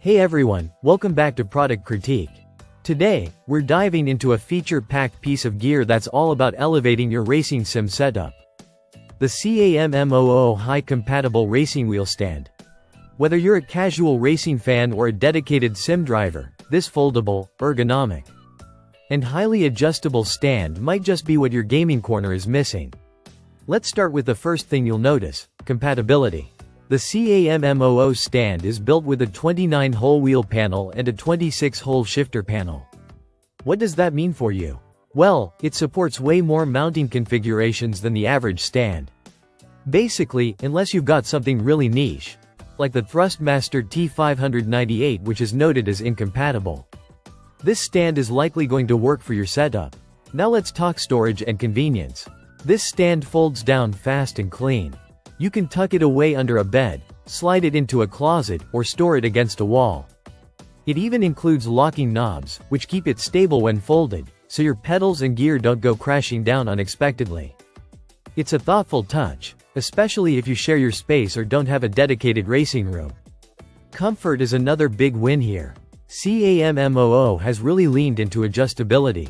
Hey everyone, welcome back to Product Critique. Today, we're diving into a feature-packed piece of gear that's all about elevating your racing sim setup. The CAMMOO High-Compatible Racing Wheel Stand. Whether you're a casual racing fan or a dedicated sim driver, this foldable, ergonomic, and highly adjustable stand might just be what your gaming corner is missing. Let's start with the first thing you'll notice: compatibility. The CAMMOO stand is built with a 29-hole wheel panel and a 26-hole shifter panel. What does that mean for you? Well, it supports way more mounting configurations than the average stand. Basically, unless you've got something really niche, like the Thrustmaster T598, which is noted as incompatible, this stand is likely going to work for your setup. Now let's talk storage and convenience. This stand folds down fast and clean. You can tuck it away under a bed, slide it into a closet, or store it against a wall. It even includes locking knobs, which keep it stable when folded, so your pedals and gear don't go crashing down unexpectedly. It's a thoughtful touch, especially if you share your space or don't have a dedicated racing room. Comfort is another big win here. CAMMOO has really leaned into adjustability.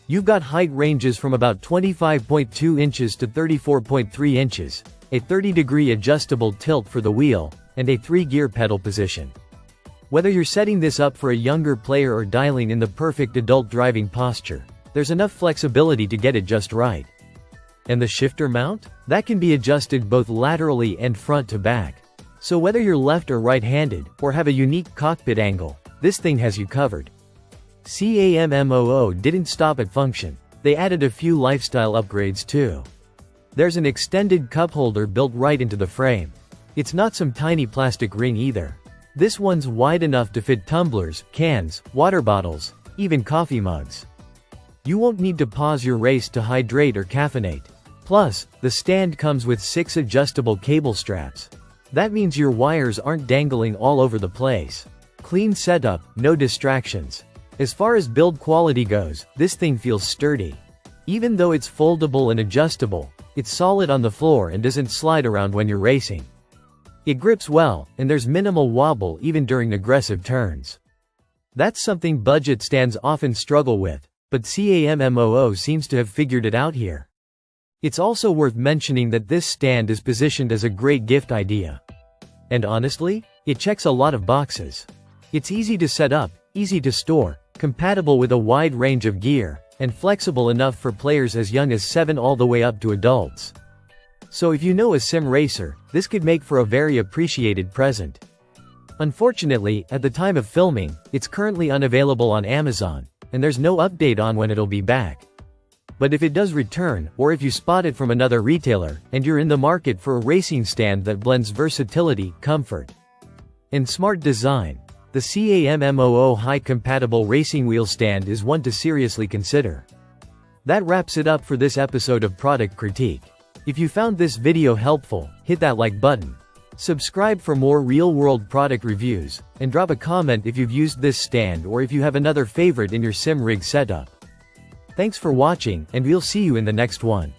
You've got height ranges from about 25.2 inches to 34.3 inches, a 30-degree adjustable tilt for the wheel, and a 3-gear pedal position. Whether you're setting this up for a younger player or dialing in the perfect adult driving posture, there's enough flexibility to get it just right. And the shifter mount? That can be adjusted both laterally and front to back. So whether you're left or right-handed, or have a unique cockpit angle, this thing has you covered. CAMMOO didn't stop at function. They added a few lifestyle upgrades too. There's an extended cup holder built right into the frame. It's not some tiny plastic ring either. This one's wide enough to fit tumblers, cans, water bottles, even coffee mugs. You won't need to pause your race to hydrate or caffeinate. Plus, the stand comes with 6 adjustable cable straps. That means your wires aren't dangling all over the place. Clean setup, no distractions. As far as build quality goes, this thing feels sturdy. Even though it's foldable and adjustable, it's solid on the floor and doesn't slide around when you're racing. It grips well, and there's minimal wobble even during aggressive turns. That's something budget stands often struggle with, but CAMMOO seems to have figured it out here. It's also worth mentioning that this stand is positioned as a great gift idea. And honestly, it checks a lot of boxes. It's easy to set up, easy to store, compatible with a wide range of gear, and flexible enough for players as young as 7 all the way up to adults. So if you know a sim racer, this could make for a very appreciated present. Unfortunately, at the time of filming, it's currently unavailable on Amazon, and there's no update on when it'll be back. But if it does return, or if you spot it from another retailer, and you're in the market for a racing stand that blends versatility, comfort, and smart design, the CAMMOO High-Compatible Racing Wheel Stand is one to seriously consider. That wraps it up for this episode of Product Critique. If you found this video helpful, hit that like button. Subscribe for more real-world product reviews, and drop a comment if you've used this stand or if you have another favorite in your sim rig setup. Thanks for watching, and we'll see you in the next one.